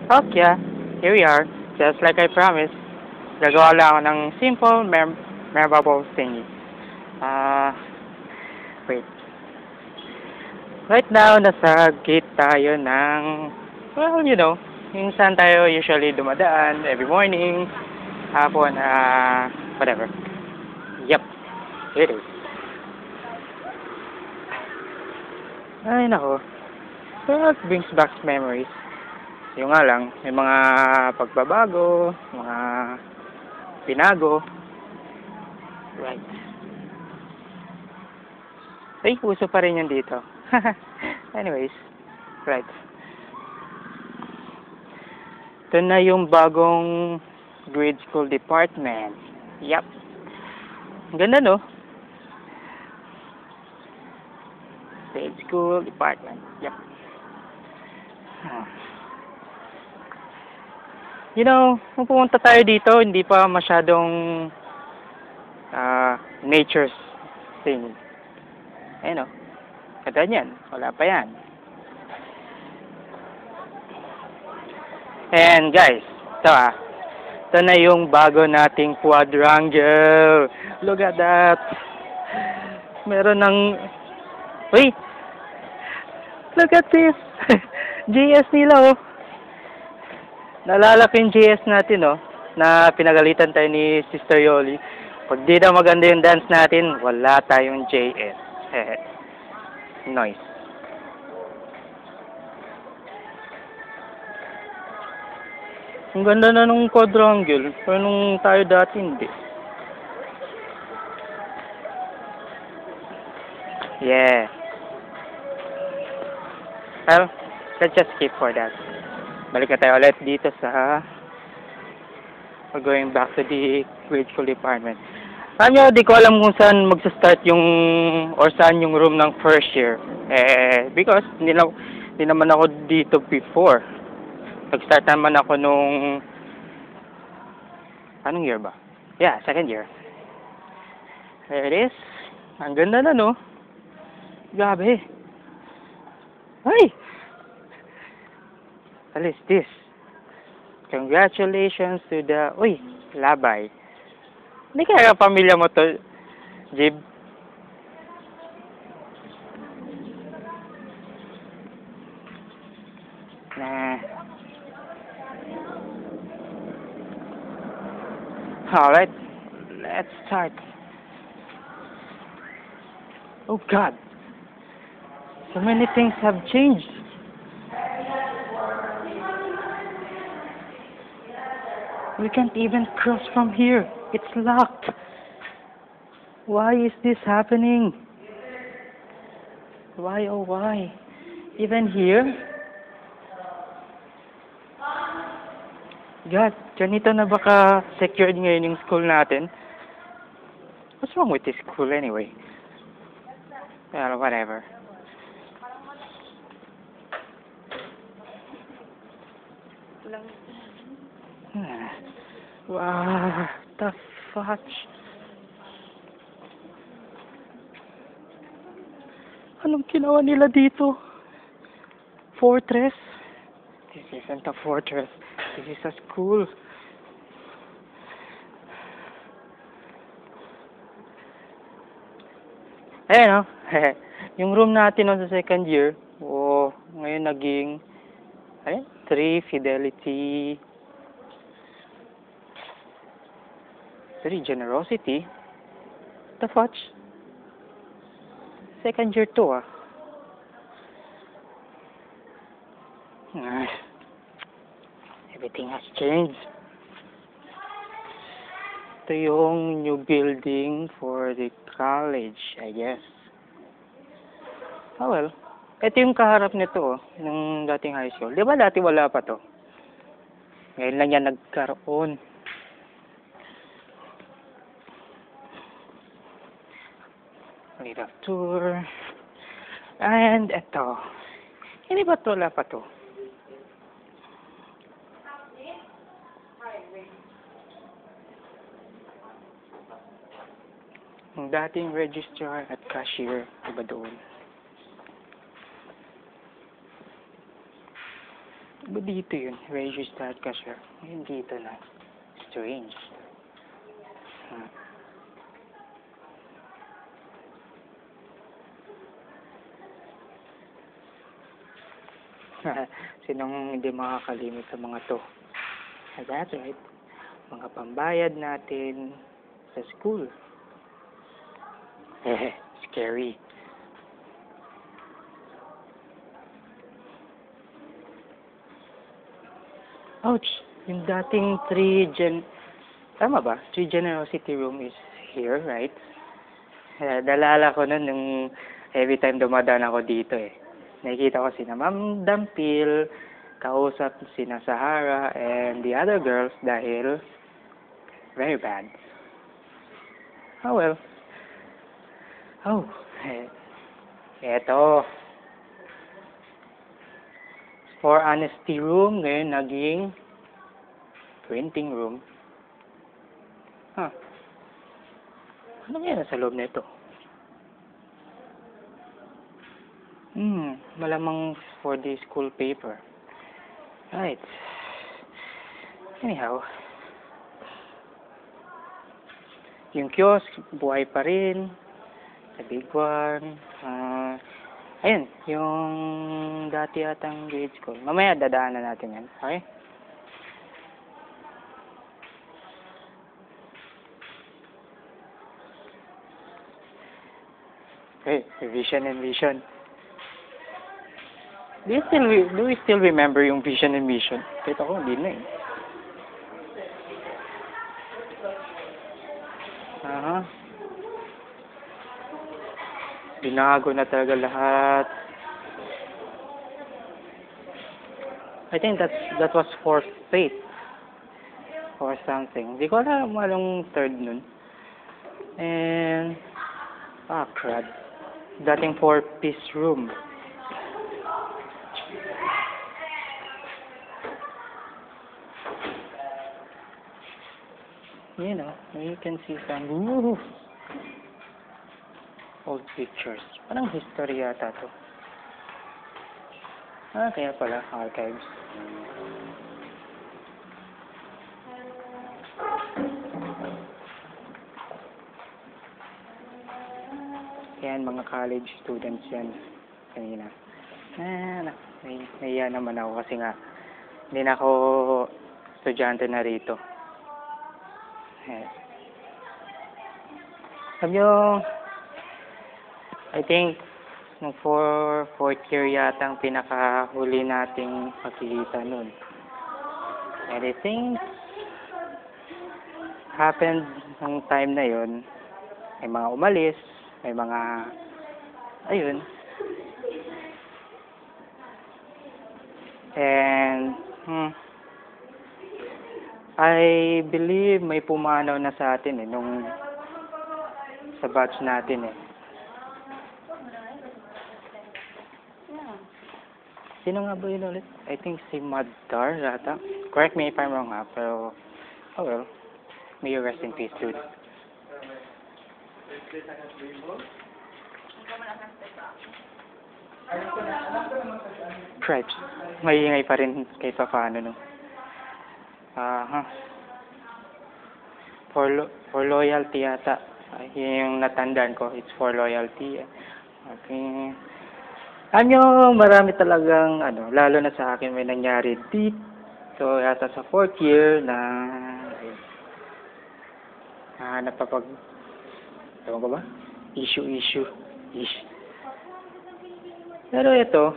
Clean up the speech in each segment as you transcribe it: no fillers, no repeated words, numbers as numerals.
Okay, here we are. Just like I promised, gagawa lang ako ng simple, memorable thingy. Ah, wait. Right now, nasa gate tayo ng, well, yung saan tayo usually dumadaan every morning, hapon, whatever. Yep, it is. Ay, nako. Well, it brings back memories. Yung nga lang, may mga pagbabago, mga pinago. Right. Ay, uso pa rin yun dito. Anyways, right. Ito na yung bagong grade school department. Yup. Ang ganda, no? Grade school department. Yup. Kung pumunta tayo dito, hindi pa masyadong nature's thing. Ayun, no? Kata niyan, wala pa yan. And guys, ito na yung bago nating quadrangle. Look at that. Meron ng, wait, look at this. GS nila, oh. Naalala ko yung GS natin, oh, na pinagalitan tayo ni Sister Yoli. Pag di daw maganda yung dance natin, wala tayong JS. Noise. Ang ganda na nung quadrangle, pero nung tayo dati hindi. Yeah. Well, let's just skip for that. Balik na tayo ulit dito sa we're going back to the grade school department. Alam nyo, di ko alam kung saan magsa-start yung or saan yung room ng first year. Because hindi naman ako dito before. Nag-start naman ako nung anong year ba? Yeah, second year. There it is. Ang ganda na, no? Grabe. Ay! What is this? Congratulations to the... Uy, labay. Hindi kaya pamilya mo to, Jib? Nah. Alright, let's start. Oh God. So many things have changed. We can't even cross from here. It's locked. Why is this happening? Why, oh why? Even here? God, ganito na baka secured ngayon yung school natin? What's wrong with this school anyway? Well, whatever. Wow, the fudge. Anong ginawa nila dito? Fortress? This isn't a fortress. This is a school. Ayan, no? Yung room natin no, sa second year, ngayon naging 3 Fidelity, 3 Generosity. The fudge? Second year to, Everything has changed. Ito yung new building for the college, I guess. Oh well. Ito yung kaharap nito, ng dating high school. Di ba dati wala pa to? Ngayon lang yan nagkaroon. Little tour. And ito. Hindi ba to wala pa to? Ang dating registrar at cashier, iba doon. Iba dito yun? Registered cashier. Ngayon dito na. Strange. Hmm. Sinong hindi makakalimit sa mga to? That's right. Mga pambayad natin sa school. Scary. Ouch! Yung dating tama ba? 3 generosity room is here, right? Dalala ko nun nung every time dumadaan ako dito eh. Nakikita ko sina Ma'am Dampil, kausap sina Sahara, and the other girls dahil very bad. Oh well. Oh, eto. For honesty room, ngayon naging printing room. Huh. Ano kaya nasa loob nito? Malamang for the school paper. Right. Anyhow, yung kiosk, buhay pa rin. The big one. Ayun, yung dati atang grade school. Mamaya dadaanan natin yan. Okay? Okay, vision and vision. Do we still remember yung vision and mission? Kita ko, hindi na eh. Aha. Binago na talaga lahat. I think that was fourth faith or something. Hindi ko alam anong third nun. And crap. Dating 4-piece room. You know, you can see some old pictures. Parang history yata to. Kaya pala, archives. Yan, mga college students yan. Kanina. Nahiya naman ako kasi nga, hindi na ako estudyante na rito. Sabi nyo, I think, nung fourth year yata ang pinakahuli nating pagkikita nun. Anything happened nung time na yon. May mga umalis, may mga, ayun. And, I believe may pumanaw na sa atin nung sa batch natin Sino nga ba yun ulit? I think si Madar yata. Correct me if I'm wrong pero, oh well. May you rest in peace, dude. Cripes. Maingay pa rin kahit pa paano, no? For loyalty yata. Yung natandaan ko, it's for loyalty. Okay. Marami talagang, lalo na sa akin may nangyari dito, yata sa fourth year na, ewan ko ba? Issue. Pero ito,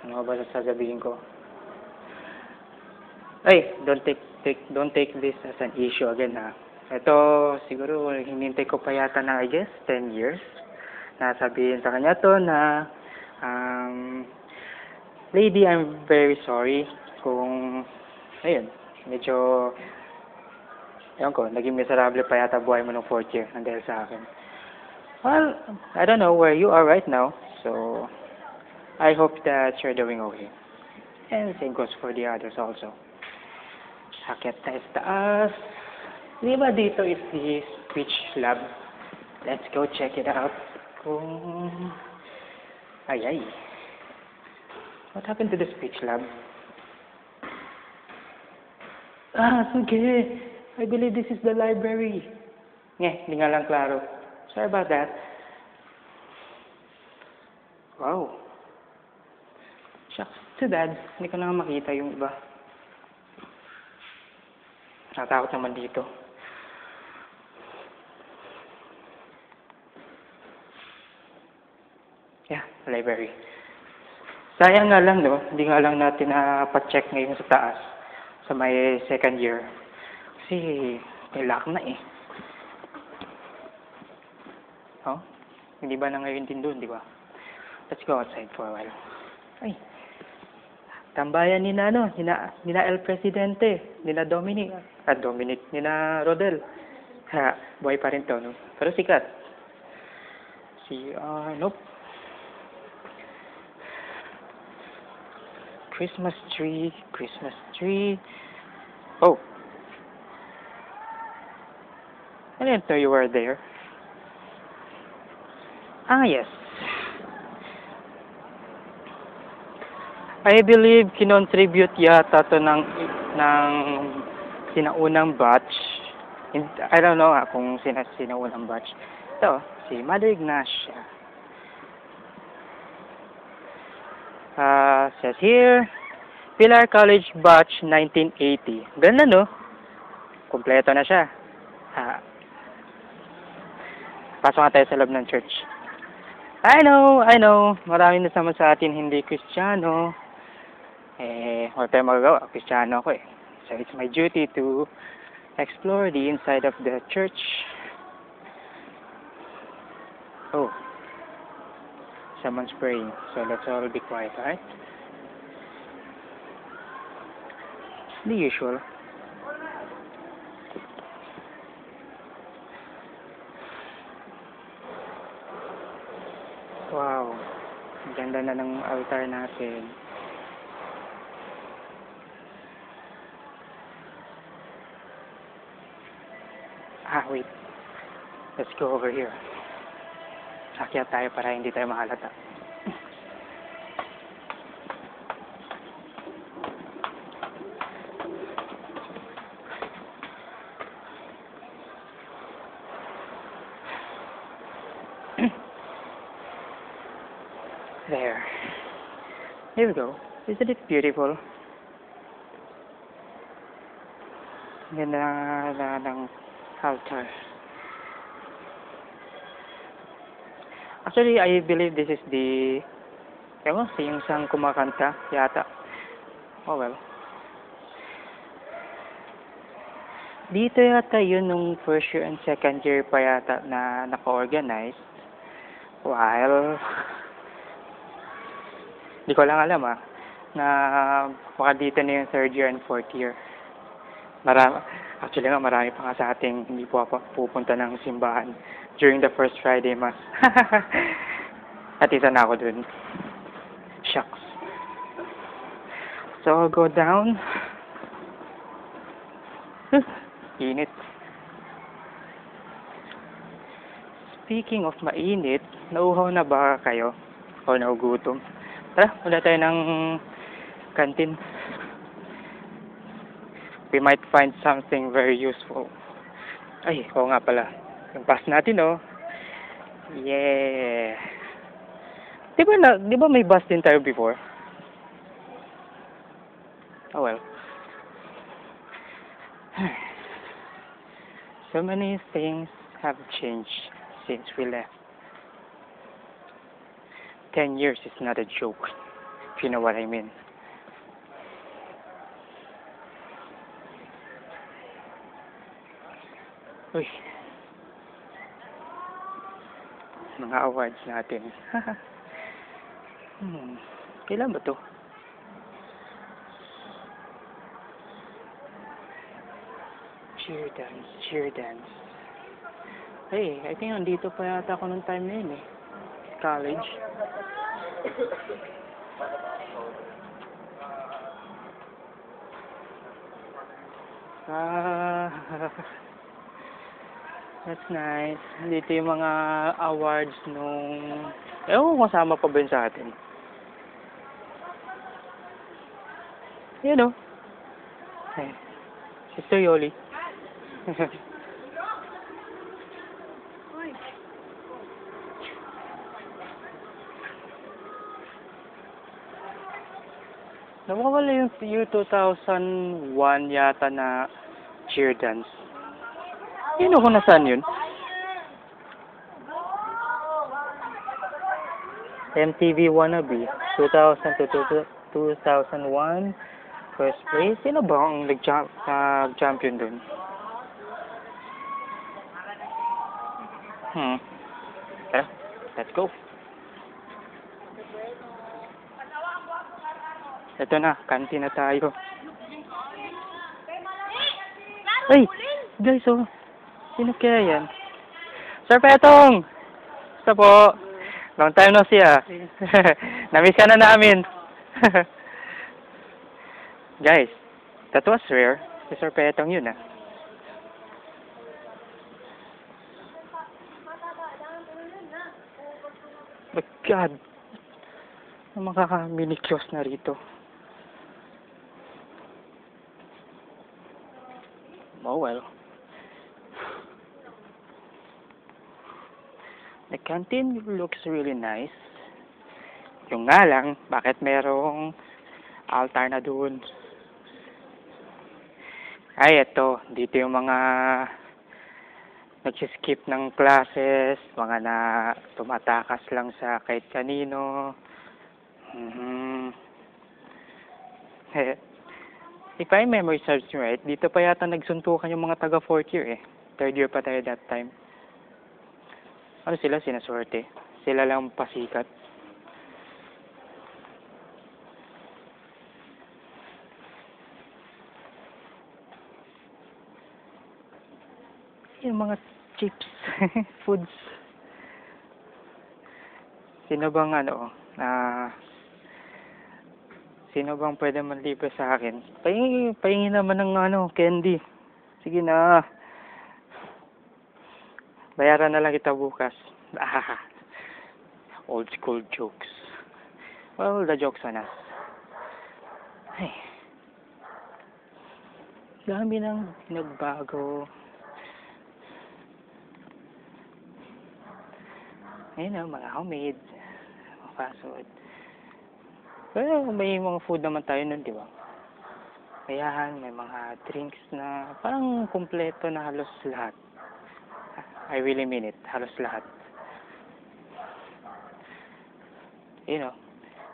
ano ba sasabihin ko? Don't take this as an issue again, Ito, siguro, hinintay ko pa yata na, I guess, 10 years. Nasabihin sa kanya to na, lady, I'm very sorry kung, medyo, ewan ko, naging miserable pa yata buhay mo nung fourth year dahil sa akin. Well, I don't know where you are right now, so, I hope that you're doing okay. And same goes for the others also. Akyat tayo sa taas. Di ba dito is the speech lab? Let's go check it out. Ay, ay. What happened to the speech lab? Ah, sige. I believe this is the library. Hindi nga lang klaro. Sorry about that. Wow. Shucks, too bad. Hindi ko na makita yung iba. Natatakot naman dito. Yeah, library. Sayang nga lang, no? Hindi nga lang natin pa-check ngayon sa taas. Sa may second year. Kasi may lock na eh. Oh? Hindi ba na ngayon din doon, di ba? Let's go outside for a while. Ay. Tambayan ni nina El Presidente, nina Dominic, nina Rodel. Buhay pa rin to, no? Pero sikat. Nope. Christmas tree. Oh. I didn't know you were there. Ah, yes. I believe kinontribute yata to ng sinaunang batch. I don't know kung sinaunang batch. Ito, si Mother Ignacia. Says here, Pilar College Batch 1980. Ganda, no? Kompleto na siya. Pasok nga tayo sa loob ng church. I know. Maraming nasama sa atin hindi Kristiyano. Wala tayong magagawa. Kristiyano ako eh. So it's my duty to explore the inside of the church. Oh. Someone's praying. So let's all be quiet, alright? The usual. Wow. Ganda na ng altar natin. Wait. Let's go over here. Akyat tayo para hindi tayo mahalata. There. Here we go. Isn't it beautiful? Ganda ng altar. Actually, I believe this is yung sang kumakanta yata. Oh well. Dito yata yun nung first year and second year pa yata na naka-organize. While hindi ko lang alam na baka dito na yung third year and fourth year. Actually marami pa nga sa ating hindi po pupunta ng simbahan during the first Friday Mass. At isa na ako dun. Shucks. So I'll go down. Init. Speaking of mainit, nauhaw na ba kayo? O naugutom? Tara, wala tayo ng canteen. We might find something very useful. Ay, oo nga pala. Yung pass natin, oh. Yeah. Di ba may bus din tayo before? Oh well. So many things have changed since we left. 10 years is not a joke, if you know what I mean. Uy. Mga awards natin. Kailan ba to? Cheer dance. Hey, I think nandito pa yata ako nung time na yun eh. College. That's nice. Dito yung mga awards nung... Ewan ko kasama pa ba yun sa atin. Yan o. Ay, Sister Yoli. Nawawala yung year 2001 yata na cheer dance. Yun ako nasaan yun? MTV Wannabe, 2000 to 2001, first place. Sino ba ang nag-champion dun? Tara, let's go. Ito na, kanti na tayo. Ay, guys, oh. Sino kaya yan? Sir Petong! Basta po. Long time no see, ah. Namiss ka na namin. Guys, that was rare. Si Sir Petong yun, ah. My God. Ang mga mini-kiosk na rito. Oh well. The canteen looks really nice. Yung nga lang, bakit merong altar na doon? Ay, eto. Dito yung mga nag-skip ng classes, mga na tumatakas lang sa kahit kanino. If I memory serves me right, dito pa yata nagsuntukan yung mga taga 4th year eh. 3rd year pa tayo that time. Ano sila? Sinaswerte. Sila lang pasikat. Yung mga chips, foods. Sino bang sino bang pwede manlibre sa akin? Pahingi naman ng candy. Sige na. Bayaran na lang kita bukas. Old school jokes. Well, the joke's on us. Ay. Dami nang nagbago. Ayun mga homemade. Fast food. Pero may mga food naman tayo nun, di ba? Kaya may mga drinks na parang kumpleto na halos lahat. I really mean it. Halos lahat.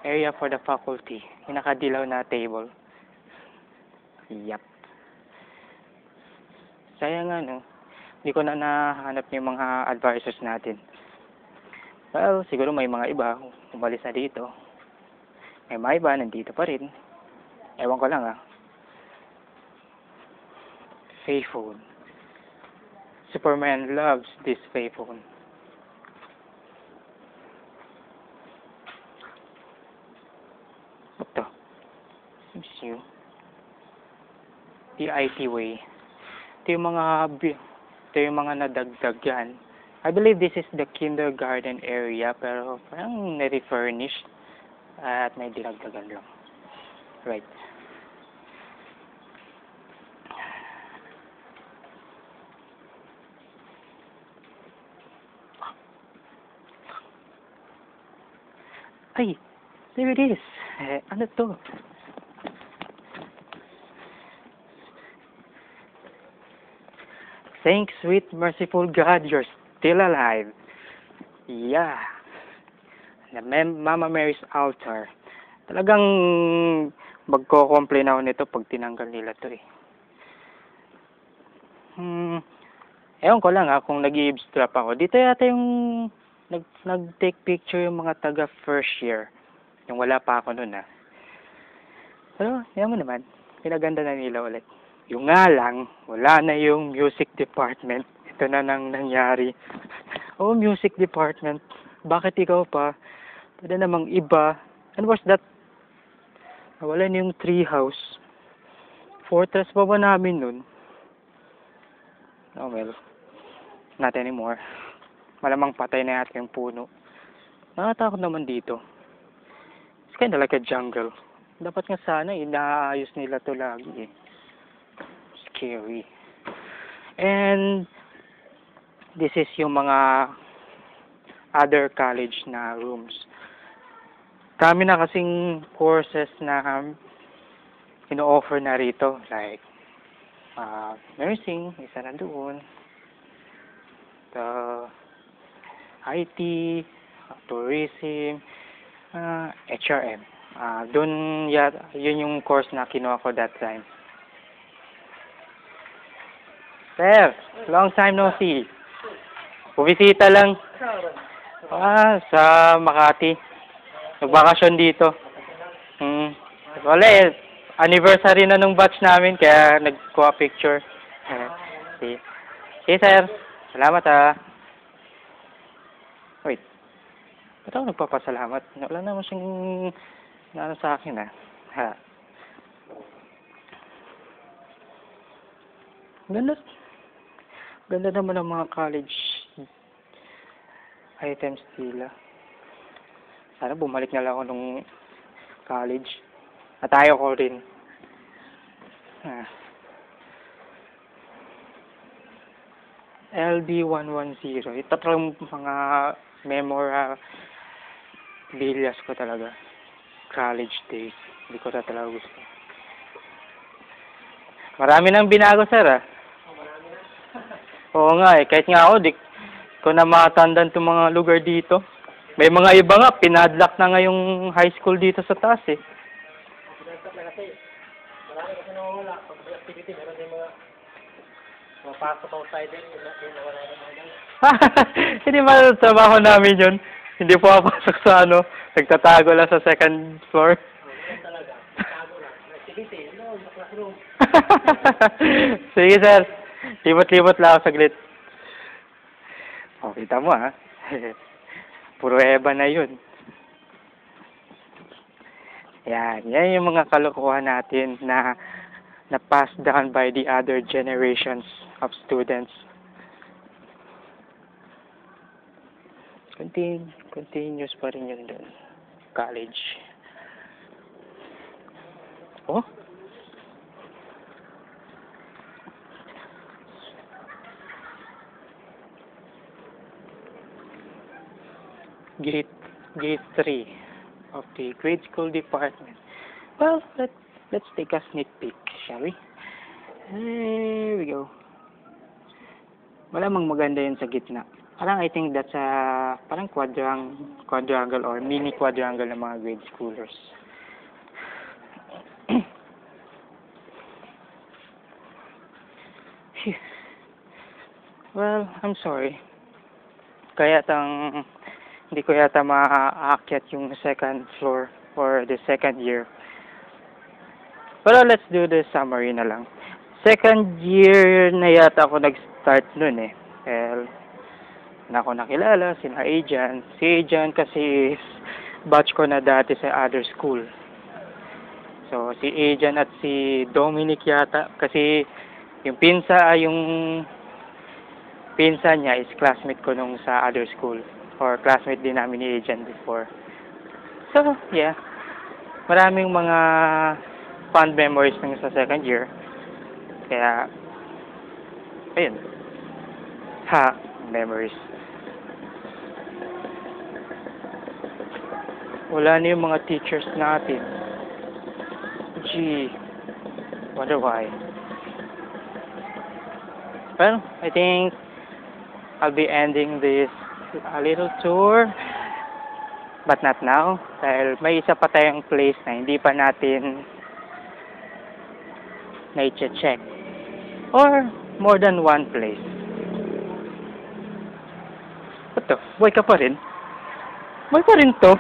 Area for the faculty. Yung nakadilaw na table. Yup. Sayang nga, hindi ko na nahanap yung mga advisors natin. Well, siguro may mga iba umalis na dito. May mga iba nandito pa rin. Ewan ko lang, Payphone. Superman loves this payphone. What the? Seems you. The IT way. Ito yung mga nadagdag yan. I believe this is the kindergarten area, pero parang na-refurnished at may dinagdagan lang. Right. Ay, there it is. Ano to? Thanks, sweet, merciful God, you're still alive. Yeah. The Mama Mary's altar. Talagang magko-complain ako nito pag tinanggal nila to eh. Ewan ko lang kung nag-i-eavesdrop ako. Dito yata yung nag-take picture yung mga taga first year. Yung wala pa ako nun Pero, yan mo naman. Pinaganda na nila ulit. Yung nga lang, wala na yung music department. Ito na nang nangyari. Oh, music department. Bakit ikaw pa? Pwede namang iba. And what's that? Wala na yung tree house. Fortress pa ba namin nun? Oh well. Not anymore. Malamang patay na yata yung puno. Nakatakot naman dito. It's kinda like a jungle. Dapat nga sana inaayos nila to lagi eh. Scary. And this is yung mga other college na rooms. Kami na kasing courses na ino-offer na rito. Like, nursing, isa na doon. IT, tourism, HRM. Doon, yun yung course na kinuha ko that time. Sir, long time no see. Bumisita lang. Sa Makati. Nagbakasyon dito. Wala eh. Anniversary na nung batch namin, kaya nagkuha picture. See. Okay, sir. Salamat Wait. Ba't ako nagpapasalamat? Wala naman siyang sa akin Ha. Ganda naman ng mga college items nila. Sana bumalik na lang ako nung college. At ayaw ko rin. LD110. Ito talagang mga memorabilias ko talaga. College days. Hindi ko talaga gusto. Marami nang binago, sir, Oo nga eh. Kahit nga ako, di ko na matandaan itong mga lugar dito. May mga iba nga, pinadlock na nga yung high school dito sa taas eh. Pinadlock na kasi. Marami kasi nawawala. Pag may activity, meron din mga mapasok outside din. Nawala na mga ganun. Hindi ba trabaho namin yun? Hindi po ako pasok sa nagtatago lang sa second floor. Ganun talaga. Tago lang. Activity, sa classroom. Sige, sir. Libot-libot lang ako saglit. Kita mo, Puro eba na yun. Yan yung mga kalokohan natin na passed down by the other generations of students. Continuous pa rin yun doon. College. Oh? Gate 3 of the grade school department. Well, let's take a sneak peek, shall we? Here we go. Malamang maganda yun sa gitna. Parang I think that's parang quadrangle or mini quadrangle ng mga grade schoolers. Well, I'm sorry. Hindi ko yata maaakyat yung second floor for the second year. Pero let's do the summary na lang. Second year na yata ako nag-start nun eh. Well, na ako nakilala, sina Ajan. Si Ajan kasi batch ko na dati sa other school. So, si Ajan at si Dominic yata. Kasi yung pinsa niya is classmate ko nung sa other school. Or classmate din namin ni Agent before. So, yeah. Maraming mga fond memories ng sa second year. Kaya, ayun. Memories. Wala na yung mga teachers natin. Gee. Wonder why. Well, I think I'll be ending this a little tour, but not now, dahil may isa pa tayong place na hindi pa natin na-check, or more than one place. What the? Buhay ka pa rin? Buhay pa rin to?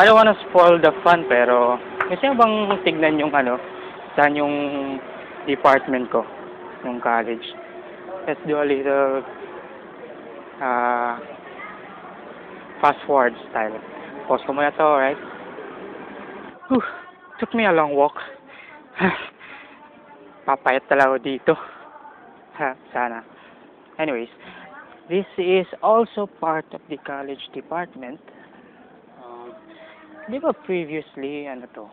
I don't wanna spoil the fun, pero gusto niyo bang tignan yung saan yung department ko nung college. Let's do a little fast forward style. Pause ko muna to, alright? Whew, took me a long walk. Papayat talaga ako dito. Sana. Anyways, this is also part of the college department. Di ba previously, ano to?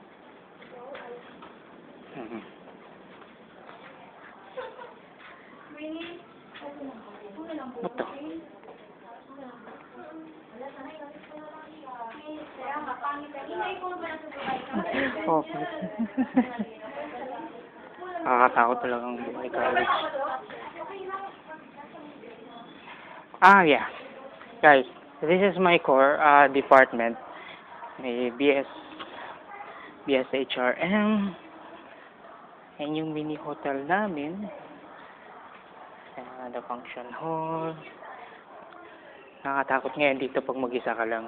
Ano to? Oh. Nakakatakot talagang buhay college. Yeah. Guys, this is my core department. May BS HRM. And yung mini hotel namin. The function hall. Nakakatakot ngayon dito pag mag-isa ka lang.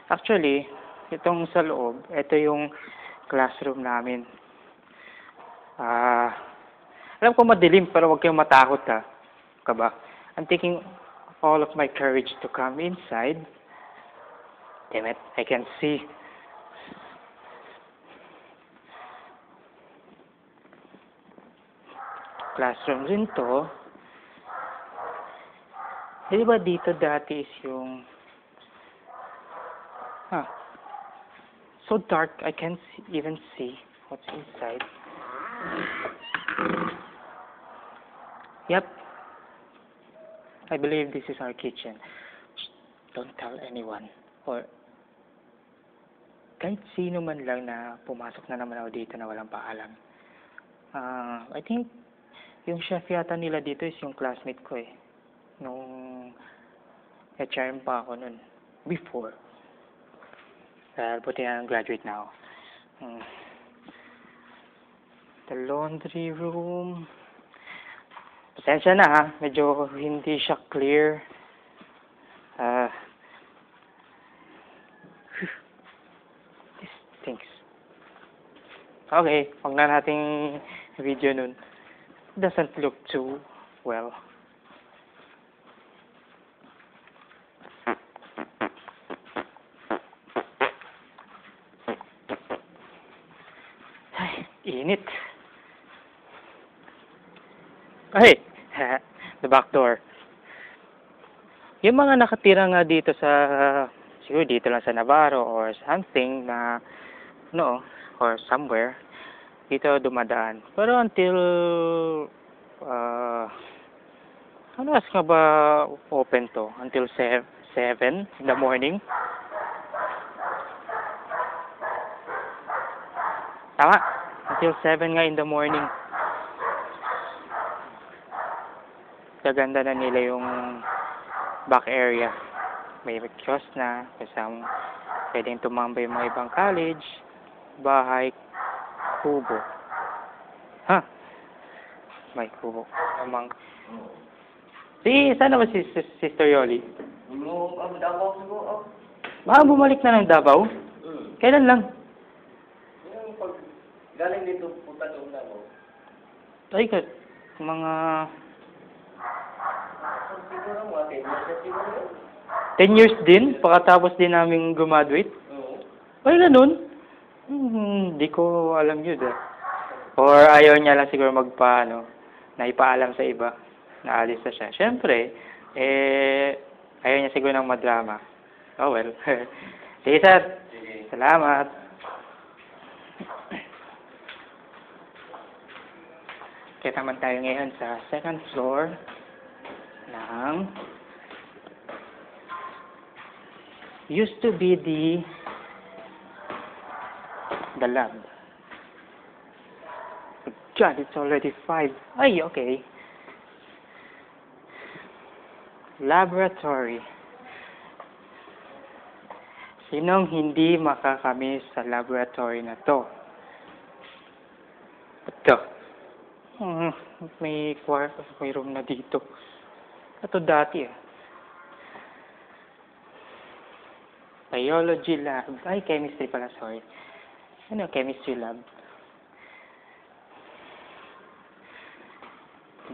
Actually, itong sa loob, ito yung classroom namin. Alam ko madilim, pero huwag kayong matakot ha. Kaba? I'm taking all of my courage to come inside. Damn it, I can see. Classroom rin to. Di ba dito dati is yung... so dark, I can't even see what's inside. Yep. I believe this is our kitchen. Shh, don't tell anyone. Or kahit sino man lang na pumasok na naman ako dito na walang paalam. I think yung chef yata nila dito is yung classmate ko eh. Nung HRM pa ako nun. Before. Buti na graduate na ako. The laundry room. Pasensya na ha. Medyo hindi siya clear. This stinks. Okay. Huwag na nating video nun. Doesn't look too well. Init. Ay, the back door. Yung mga nakatira nga dito sa, siguro dito lang sa Navarro or something na, or somewhere, dito dumadaan. Pero until, ano oras nga ba open to? Until 7 in the morning? Tama? Until 7 nga in the morning. Gaganda na nila yung back area. May kiosk na. Kasama pwedeng tumambay yung mga ibang college. Bahay. Kubo. May kubo. Amang... Sana ba si Sister Yoli? Bumalik na ng Davao? Kailan lang? Galing dito punta doon na mo. Ay, mga... Siguro mga 10 years na siguro. 10 years din? Pagkatapos din namin graduate? Oo. Ay, ganun? Hindi ko alam yun Or ayaw niya lang siguro naipaalam sa iba. Naalis na siya. Siyempre, ayaw niya siguro ng madrama. Oh well. Sige, sir. Salamat. Kaya naman tayo ngayon sa second floor ng used to be the lab. God, it's already 5. Ay, okay. Laboratory. Sinong hindi makakamiss sa laboratory na to? Ito. May room na dito. Ito dati Biology lab. Ay, chemistry pala, sorry. Chemistry lab.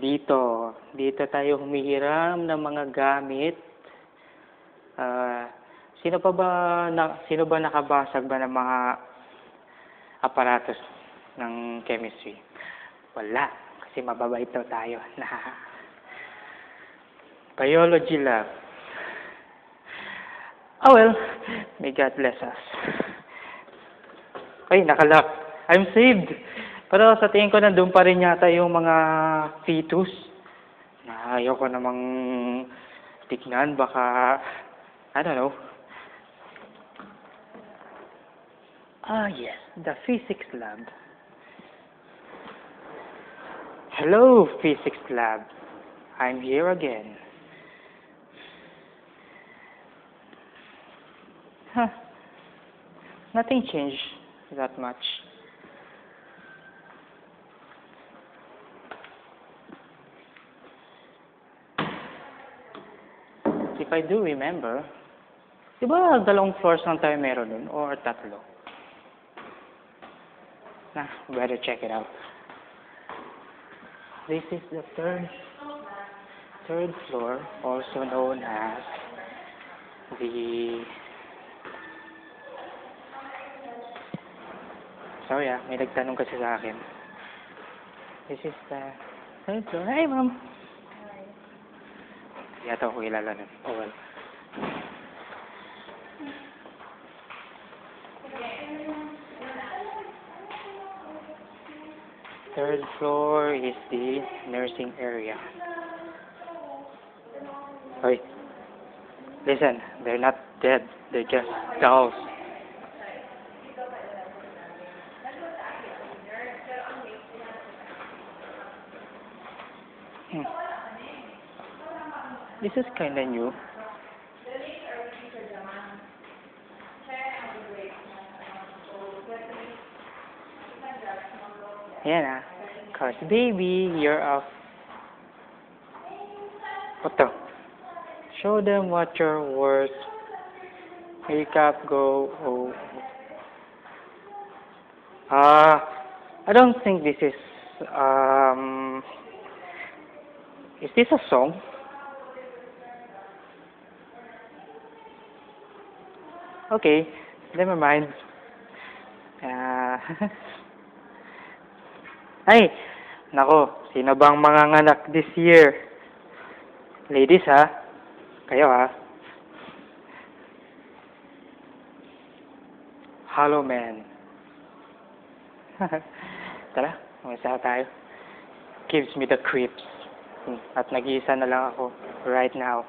Dito tayo humihiram ng mga gamit. Sino ba nakabasag ba ng mga aparatos ng chemistry? Wala, kasi mababait daw tayo. Biology lab. Oh well, may God bless us. Ay, nakalock. I'm saved. Pero sa tingin ko nandun pa rin yata yung mga fetus. Na ayaw ko namang tignan. Baka, I don't know. Ah, yes. The physics lab. Hello, physics lab. I'm here again. Huh. Nothing changed that much. If I do remember, di ba 2 floors lang tayo meron nun? Or 3? Nah, better check it out. This is the third floor, also known as the... Sorry may nagtanong kasi sa akin. This is the third floor. Hi, ma'am. Yata ako kilala nun. Oh, well. Third floor is the nursing area. Wait. Listen, they're not dead. They're just dolls. This is kinda new. Yan cause baby, you're off. What the? Show them what you're worth. Makeup, go. Oh. I don't think this is this a song? Okay, never mind. Ay, nako, sino bang manganganak this year? Ladies, ha? Kayo, ha? Hollow man. Tara, umisa tayo. Gives me the creeps. At nag-iisa na lang ako right now.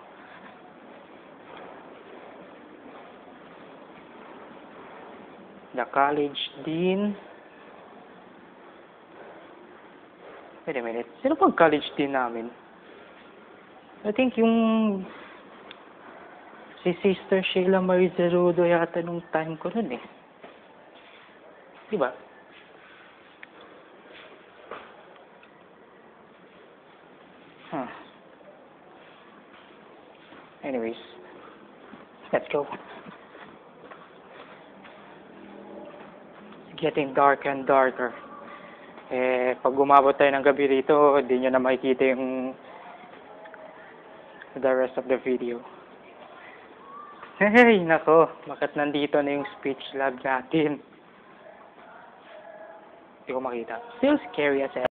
The college dean. Wait a minute. Sino pang college dean namin? I think yung si Sister Sheila Marie Zerudo yata nung time ko nun eh. Diba? Huh. Anyways, let's go. It's getting darker and darker. Pag umabot tayo ng gabi rito, hindi nyo na makikita yung the rest of the video. Hey, nako, bakit nandito na yung speech lab natin? Hindi ko makita. Still scary as hell.